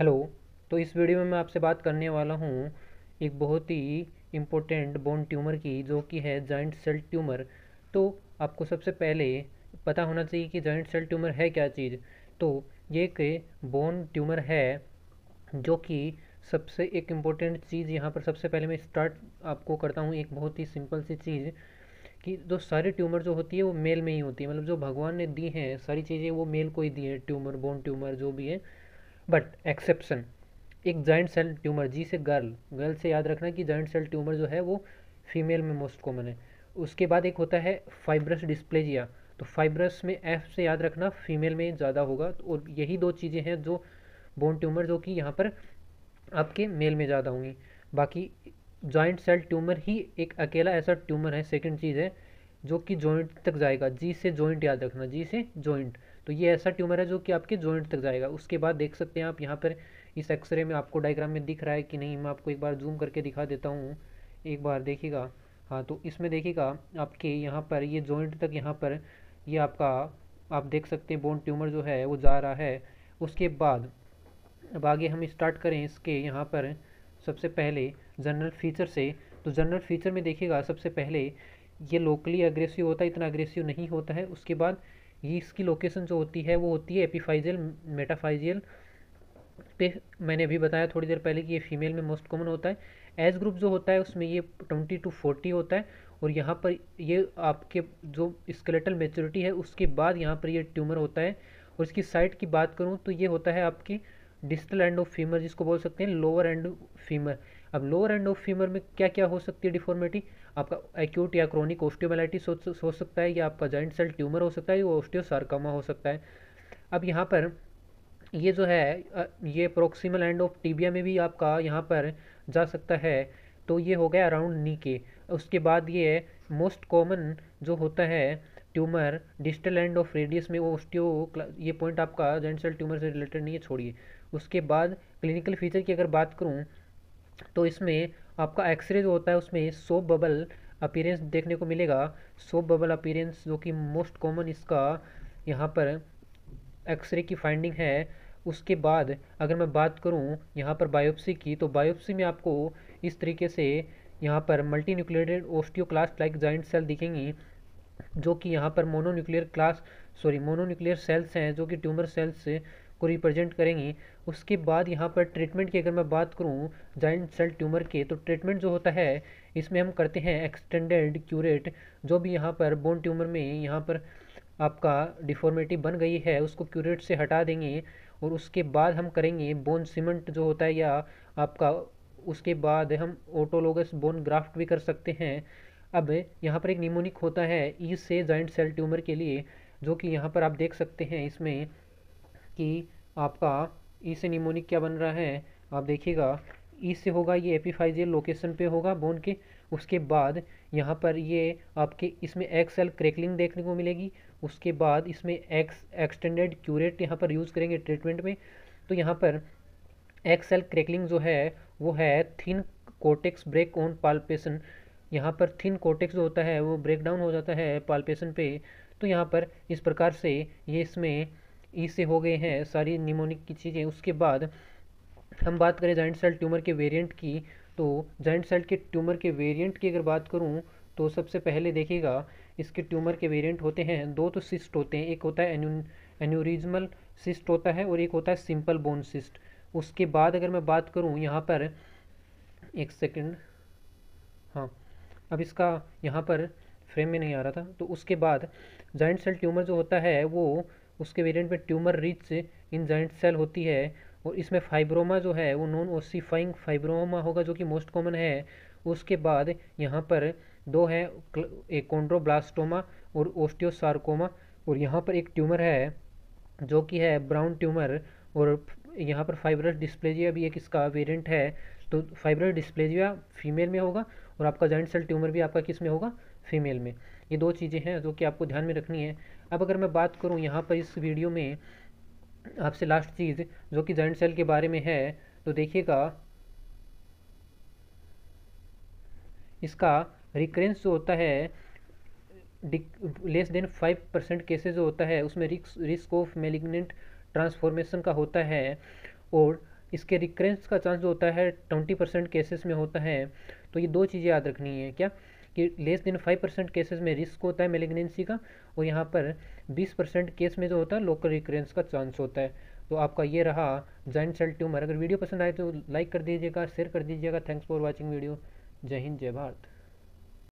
Hello. तो इस video में मैं आपसे बात करने वाला हूँ एक बहुत ही इम्पोर्टेंट बोन ट्यूमर की, जो कि है जॉइंट सेल ट्यूमर। तो आपको सबसे पहले पता होना चाहिए कि जॉइंट सेल ट्यूमर है क्या चीज़। तो ये एक बोन ट्यूमर है, जो कि सबसे एक इम्पोर्टेंट चीज़ यहाँ पर सबसे पहले मैं स्टार्ट आपको करता हूँ एक बहुत ही सिंपल सी चीज़, कि जो सारी ट्यूमर जो होती है वो मेल में ही होती है। मतलब जो भगवान ने दी हैं सारी चीज़ें वो मेल को ही दी है, ट्यूमर बोन ट्यूमर जो भी है। बट एक्सेप्शन एक जॉइंट सेल ट्यूमर, जी से गर्ल, गर्ल से याद रखना कि जॉइंट सेल ट्यूमर जो है वो फीमेल में मोस्ट कॉमन है। उसके बाद एक होता है फाइब्रस डिस्प्लेजिया। तो फाइब्रस में एफ से याद रखना, फीमेल में ज़्यादा होगा। तो और यही दो चीज़ें हैं जो बोन ट्यूमर जो कि यहाँ पर आपके मेल में ज़्यादा होंगी। बाकी जॉइंट सेल ट्यूमर ही एक अकेला ऐसा ट्यूमर है, सेकंड चीज़ है, जो कि जॉइंट तक जाएगा। जी से जॉइंट याद रखना, जी से जॉइंट। तो ये ऐसा ट्यूमर है जो कि आपके जॉइंट तक जाएगा। उसके बाद देख सकते हैं आप यहाँ पर इस एक्सरे में, आपको डायग्राम में दिख रहा है कि नहीं, मैं आपको एक बार जूम करके दिखा देता हूँ, एक बार देखिएगा। हाँ, तो इसमें देखिएगा आपके यहाँ पर ये जॉइंट तक, यहाँ पर ये आपका आप देख सकते हैं बोन ट्यूमर जो है वो जा रहा है। उसके बाद अब आगे हम स्टार्ट करें इसके यहाँ पर सबसे पहले जनरल फीचर से। तो जनरल फीचर में देखिएगा सबसे पहले ये लोकली अग्रेसिव होता है, इतना अग्रेसिव नहीं होता है। उसके बाद ये इसकी लोकेशन जो होती है वो होती है एपिफाइजियल मेटाफाइजियल पे। मैंने अभी बताया थोड़ी देर पहले कि ये फीमेल में मोस्ट कॉमन होता है। एज ग्रुप जो होता है उसमें ये 20 to 40 होता है। और यहाँ पर ये आपके जो स्केलेटल मेच्योरिटी है उसके बाद यहाँ पर ये ट्यूमर होता है। और इसकी साइड की बात करूँ तो ये होता है आपकी डिस्टल एंड ऑफ फीमर, जिसको बोल सकते हैं लोअर एंड फीमर। अब लोअर एंड ऑफ फीमर में क्या क्या हो सकती है डिफॉर्मिटी, आपका एक्यूट या क्रोनिक ऑस्टियोमाइलाइटिस हो सकता है, या आपका जॉइंट सेल ट्यूमर हो सकता है, या ऑस्टियोसार्कोमा हो सकता है। अब यहाँ पर ये जो है ये प्रोक्सिमल एंड ऑफ टीबिया में भी आपका यहाँ पर जा सकता है। तो ये हो गया अराउंड नी के। उसके बाद ये मोस्ट कॉमन जो होता है tumour distal end of radius में, वो ऑस्टियो, ये पॉइंट आपका जॉइंट सेल ट्यूमर से रिलेटेड नहीं है, छोड़िए। उसके बाद क्लिनिकल फीचर की अगर बात करूँ तो इसमें आपका एक्सरे जो होता है उसमें सोप बबल अपीयरेंस देखने को मिलेगा। सोप बबल अपीयरेंस जो कि मोस्ट कॉमन इसका यहाँ पर एक्सरे की फाइंडिंग है। उसके बाद अगर मैं बात करूं यहाँ पर बायोप्सी की, तो बायोप्सी में आपको इस तरीके से यहाँ पर multi nucleated osteoclast like giant cell दिखेंगी, जो कि यहाँ पर मोनोन्यूक्लियर सेल्स हैं जो कि ट्यूमर सेल्स को रिप्रेजेंट करेंगी। उसके बाद यहाँ पर ट्रीटमेंट की अगर मैं बात करूँ जॉइंट सेल ट्यूमर के, तो ट्रीटमेंट जो होता है इसमें हम करते हैं एक्सटेंडेड क्यूरेट। जो भी यहाँ पर बोन ट्यूमर में यहाँ पर आपका डिफॉर्मिटी बन गई है उसको क्यूरेट से हटा देंगे। और उसके बाद हम करेंगे बोन सीमेंट जो होता है, या आपका उसके बाद हम ऑटोलोगस बोन ग्राफ्ट भी कर सकते हैं। अब यहाँ पर एक निमोनिक होता है ई से जॉइंट सेल ट्यूमर के लिए, जो कि यहाँ पर आप देख सकते हैं इसमें कि आपका ई से निमोनिक क्या बन रहा है, आप देखिएगा। ई से होगा ये एपिफाइजियल लोकेशन पे होगा बोन के। उसके बाद यहाँ पर ये आपके इसमें एक्स सेल क्रैकलिंग देखने को मिलेगी। उसके बाद इसमें एक्सटेंडेड क्यूरेट यहाँ पर यूज़ करेंगे ट्रीटमेंट में। तो यहाँ पर एक्स सेल क्रैकलिंग जो है वो है thin cortex break on palpation. यहाँ पर थिन कोर्टेक्स जो होता है वो ब्रेक डाउन हो जाता है पाल्पेशन पे। तो यहाँ पर इस प्रकार से ये इसमें ई से हो गए हैं सारी निमोनिक की चीज़ें। उसके बाद हम बात करें जॉइंट सेल ट्यूमर के वेरिएंट की, तो जॉइंट सेल के ट्यूमर के वेरिएंट की अगर बात करूं तो सबसे पहले देखिएगा इसके ट्यूमर के वेरिएंट होते हैं दो। तो सिस्ट होते हैं, एक होता है एन्यूरिज्मल सिस्ट होता है, और एक होता है सिंपल बोन सिस्ट। उसके बाद अगर मैं बात करूं यहाँ पर, एक सेकंड, हाँ, अब इसका यहाँ पर फ्रेम में नहीं आ रहा था। तो उसके बाद जॉइंट सेल ट्यूमर जो होता है वो उसके वेरिएंट में tumour rich in giant cell होती है। और इसमें फाइब्रोमा जो है वो नॉन ओसिफाइंग फाइब्रोमा होगा, जो कि मोस्ट कॉमन है। उसके बाद यहाँ पर दो है, एक कॉन्ड्रोब्लास्टोमा और ओस्टियोसार्कोमा। और यहाँ पर एक ट्यूमर है जो कि है ब्राउन ट्यूमर। और यहाँ पर फाइब्रस डिस्प्लेजिया भी एक इसका वेरिएंट है। तो फाइब्रस डिस्प्लेजिया फीमेल में होगा, और आपका जॉइंट सेल ट्यूमर भी आपका किस में होगा, फीमेल में। ये दो चीज़ें हैं जो कि आपको ध्यान में रखनी है। अब अगर मैं बात करूँ यहाँ पर इस वीडियो में आपसे लास्ट चीज़ जो कि जॉइंट सेल के बारे में है, तो देखिएगा इसका रिकरेंस जो होता है लेस देन 5% केसेज जो होता है उसमें रिस्क ऑफ मेलिग्नेंट ट्रांसफॉर्मेशन का होता है। और इसके रिकरेंस का चांस जो होता है 20% केसेस में होता है। तो ये दो चीज़ें याद रखनी है क्या, कि लेस देन 5% केसेस में रिस्क होता है मेलिग्नेंसी का, और यहाँ पर 20% केस में जो होता है लोकल रिकरेंस का चांस होता है। तो आपका ये रहा जॉइंट सेल ट्यूमर। अगर वीडियो पसंद आए तो लाइक कर दीजिएगा, शेयर कर दीजिएगा। Thanks for watching video. जय हिंद, जय भारत।